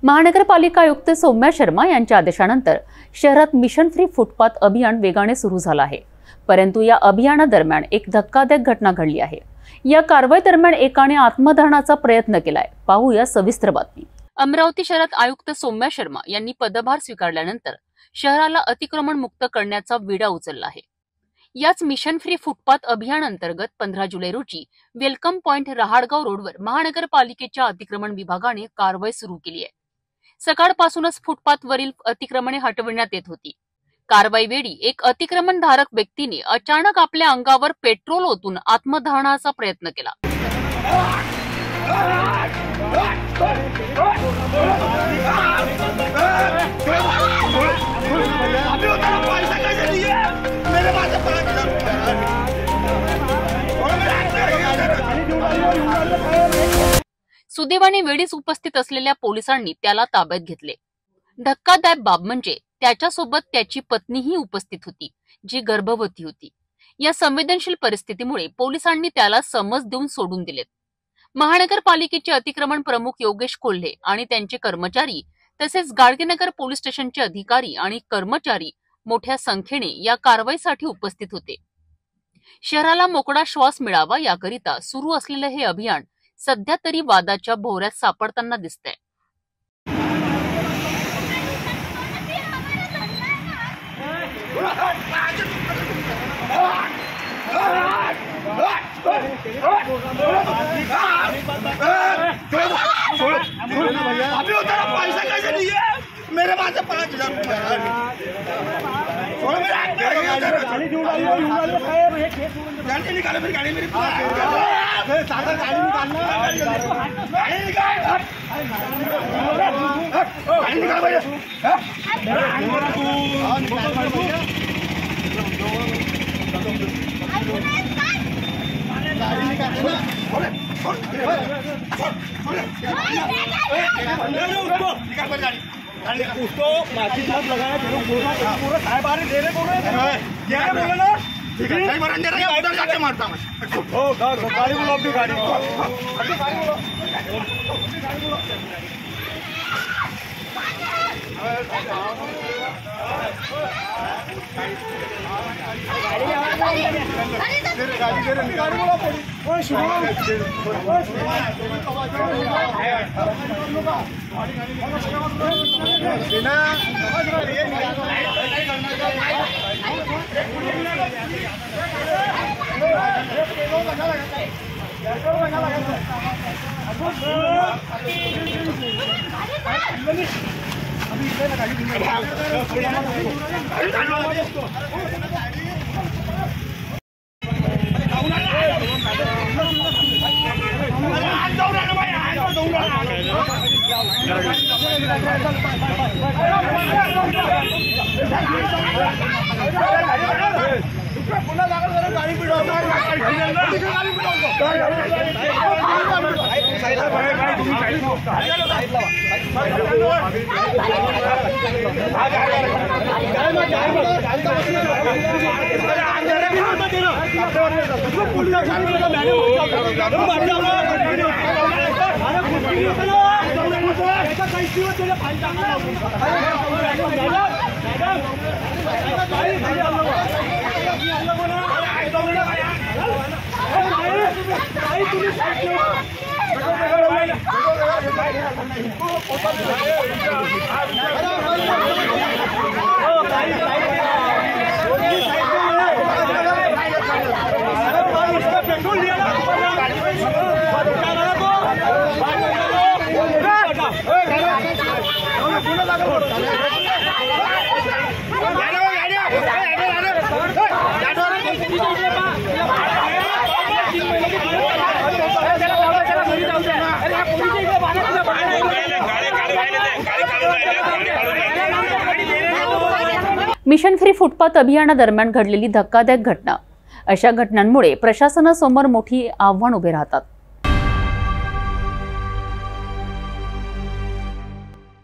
महानगरपालिका आयुक्त सौम्या शर्मा यांच्या आदेशानंतर शहरात मिशन फ्री फुटपाथ अभियान वेगाने सुरू झालं आहे। परंतु या अभियानादरम्यान एक धक्कादायक घटना घडली आहे। या कारवाई दरम्यान एकाने आत्मदहनाचा प्रयत्न केलाय। पाहूया सविस्तर बातमी। अमरावती शहरात आयुक्त सौम्या शर्मा यांनी पदभार स्वीकारल्यानंतर शहराला अतिक्रमण मुक्त करण्याचा विडा उचलला आहे। याच मिशन फ्री फुटपाथ अभियान अंतर्गत 15 जुलै रोजी वेलकम पॉइंट रहाडगाव रोडवर महानगरपालिकेच्या अतिक्रमण विभागाने कारवाई सुरू केली आहे। सकाळपासूनच फुटपाथवरील अतिक्रमणे हटविण्यात येत होती। कारवाई वेळी एक अतिक्रमण धारक व्यक्तीने अचानक आपल्या अंगावर पेट्रोल ओतून आत्मदहनाचा प्रयत्न केला। सुदैवाने वेळीच उपस्थित असलेल्या पोलिसांनी त्याला ताब्यात घेतले। धक्कादायक बाब म्हणजे त्याच्यासोबत त्याची पत्नीही उपस्थित होती, जी गर्भवती होती। या संवेदनशील परिस्थितीमुळे पोलिसांनी त्याला समज देऊन सोडून दिलेत। महानगरपालिकेचे अतिक्रमण प्रमुख योगेश कोल्हे आणि त्यांचे कर्मचारी तसेच गाडगेनगर पोलीस स्टेशनचे अधिकारी आणि कर्मचारी मोठ्या संख्येने या कारवाईसाठी उपस्थित होते। शहराला मोकळा श्वास मिळावा याकरिता सुरू असलेले हे अभियान सध्या तरी वादाच्या भोवऱ्यात सापडताना दिसतंय। मेरे पास 5,000 गाड़ी निकालो, फिर गाड़ी मेरी उसको माचिस मत लगाना, पूरा साहब आ रहे दे रहे बोले ना, नहीं मरने दे रहे, उधर जाके मारता मैं। ओ गाड़ी बोलो, अपनी गाड़ी मिशन फ्री फुटपाथ अभियानादरम्यान घडलेली धक्कादायक घटना, अशा घटनांमुळे प्रशासनासमोर मोठी आव्हान उभे राहतात।